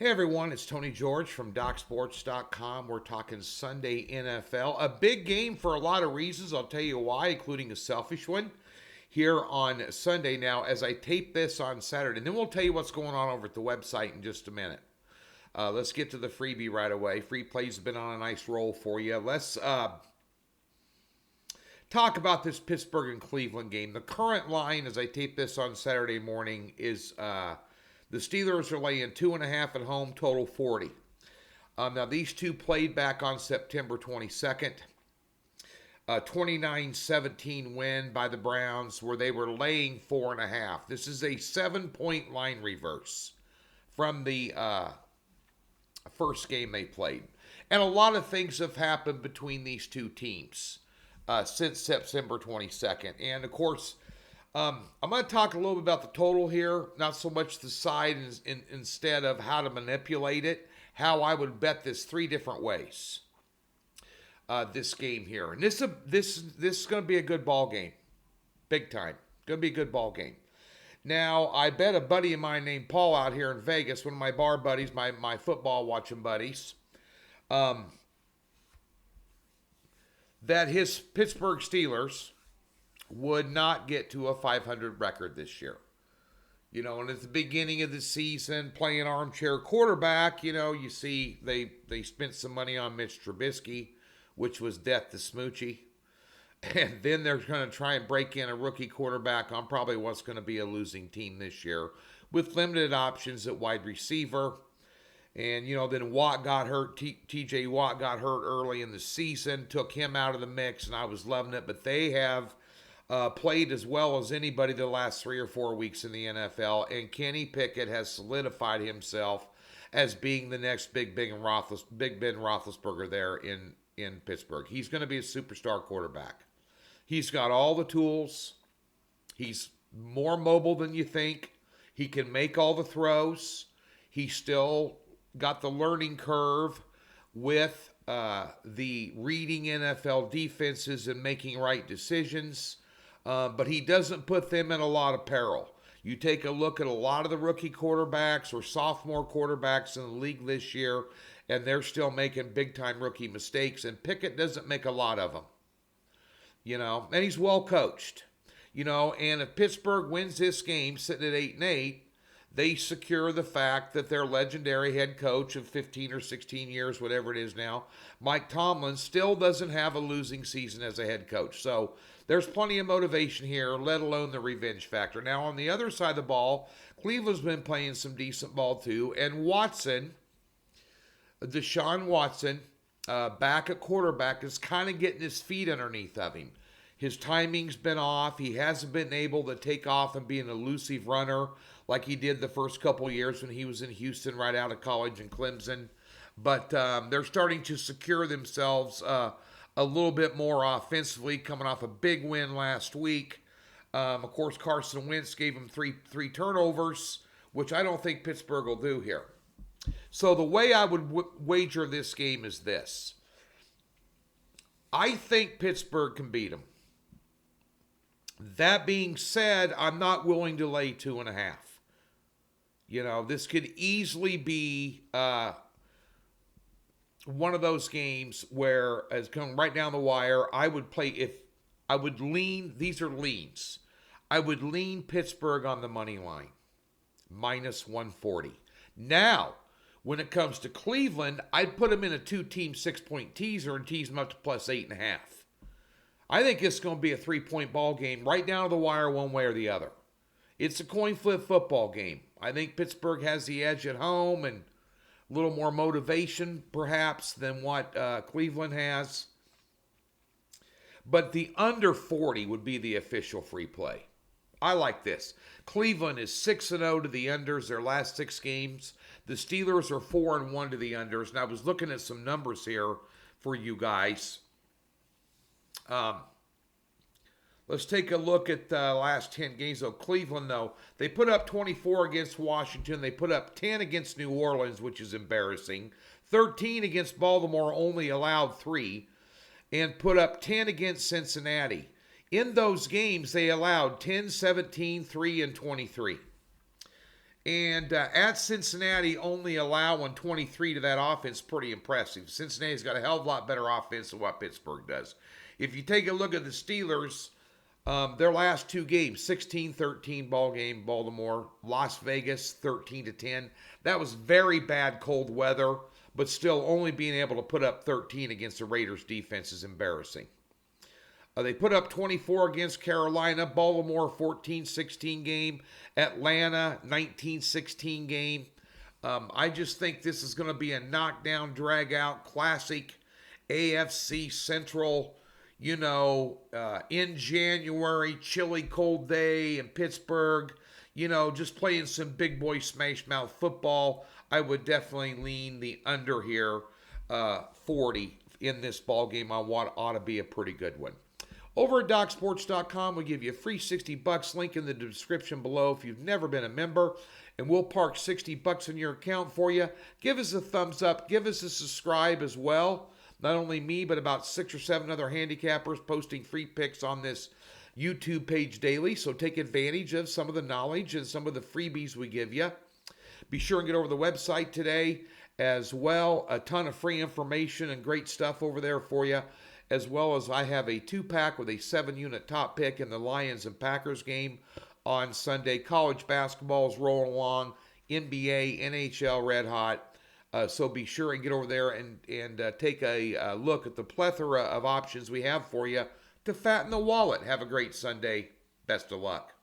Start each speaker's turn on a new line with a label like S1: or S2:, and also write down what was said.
S1: Hey everyone, it's Tony George from DocSports.com. We're talking Sunday NFL. A big game for a lot of reasons. I'll tell you why, including a selfish one here on Sunday. Now, as I tape this on Saturday, and then we'll tell you what's going on over at the website in just a minute. Let's get to the freebie right away. Free plays have been on a nice roll for you. Let's talk about this Pittsburgh and Cleveland game. The current line, as I tape this on Saturday morning, is the Steelers are laying 2.5 at home, total 40. Now, these two played back on September 22nd. 29-17 win by the Browns where they were laying 4.5. This is a 7-point line reverse from the first game they played. And a lot of things have happened between these two teams since September 22nd. And, of course, I'm going to talk a little bit about the total here, not so much the side instead of how to manipulate it, how I would bet this three different ways, this game here. And this is going to be a good ball game, big time. Going to be a good ball game. Now, I bet a buddy of mine named Paul out here in Vegas, one of my bar buddies, my football watching buddies, that his Pittsburgh Steelers would not get to a 500 record this year. You know, and at the beginning of the season, playing armchair quarterback, you know, you see they spent some money on Mitch Trubisky, which was death to Smoochie. And then they're going to try and break in a rookie quarterback on probably what's going to be a losing team this year with limited options at wide receiver. And, you know, then Watt got hurt. TJ Watt got hurt early in the season, took him out of the mix, and I was loving it. But they have played as well as anybody the last 3 or 4 weeks in the NFL. And Kenny Pickett has solidified himself as being the next Big Ben Roethlisberger there in Pittsburgh. He's going to be a superstar quarterback. He's got all the tools. He's more mobile than you think. He can make all the throws. He's still got the learning curve with the reading NFL defenses and making right decisions. But he doesn't put them in a lot of peril. You take a look at a lot of the rookie quarterbacks or sophomore quarterbacks in the league this year, and they're still making big-time rookie mistakes, and Pickett doesn't make a lot of them. You know, and he's well coached. You know, and if Pittsburgh wins this game, sitting at 8-8, they secure the fact that their legendary head coach of 15 or 16 years, whatever it is now, Mike Tomlin, still doesn't have a losing season as a head coach. So there's plenty of motivation here, let alone the revenge factor. Now, on the other side of the ball, Cleveland's been playing some decent ball too, and Watson, Deshaun Watson, back at quarterback, is kind of getting his feet underneath of him. His timing's been off. He hasn't been able to take off and be an elusive runner like he did the first couple years when he was in Houston right out of college in Clemson. But they're starting to secure themselves a little bit more offensively, coming off a big win last week. Of course, Carson Wentz gave him three turnovers, which I don't think Pittsburgh will do here. So the way I would wager this game is this. I think Pittsburgh can beat them. That being said, I'm not willing to lay 2.5. You know, this could easily be one of those games where, as coming right down the wire, I would lean, these are leans. I would lean Pittsburgh on the money line, minus 140. Now, when it comes to Cleveland, I'd put them in a 2-team 6-point teaser and tease them up to plus 8.5. I think it's going to be a 3-point ball game right down to the wire one way or the other. It's a coin flip football game. I think Pittsburgh has the edge at home and a little more motivation perhaps than what Cleveland has. But the under 40 would be the official free play. I like this. Cleveland is 6-0 to the unders their last 6 games. The Steelers are 4-1 to the unders. And I was looking at some numbers here for you guys. Let's take a look at the last 10 games. So Cleveland, though, they put up 24 against Washington. They put up 10 against New Orleans, which is embarrassing. 13 against Baltimore, only allowed 3. And put up 10 against Cincinnati. In those games, they allowed 10, 17, 3, and 23. And at Cincinnati, only allowing 23 to that offense, pretty impressive. Cincinnati's got a hell of a lot better offense than what Pittsburgh does. If you take a look at the Steelers, their last two games, 16-13 ball game, Baltimore, Las Vegas, 13-10. That was very bad cold weather, but still only being able to put up 13 against the Raiders defense is embarrassing. They put up 24 against Carolina, Baltimore 14-16 game, Atlanta 19-16 game. I just think this is going to be a knockdown, drag-out, classic AFC Central, in January, chilly, cold day in Pittsburgh, just playing some big boy smash mouth football. I would definitely lean the under here, 40 in this ball game. Ought to be a pretty good one. Over at DocSports.com, we give you a free $60. Link in the description below if you've never been a member, and we'll park $60 in your account for you. Give us a thumbs up. Give us a subscribe as well. Not only me, but about 6 or 7 other handicappers posting free picks on this YouTube page daily. So take advantage of some of the knowledge and some of the freebies we give you. Be sure and get over to the website today as well. A ton of free information and great stuff over there for you. As well as I have a 2-pack with a 7-unit top pick in the Lions and Packers game on Sunday. College basketball is rolling along. NBA, NHL, red hot. So be sure and get over there and take a look at the plethora of options we have for you to fatten the wallet. Have a great Sunday. Best of luck.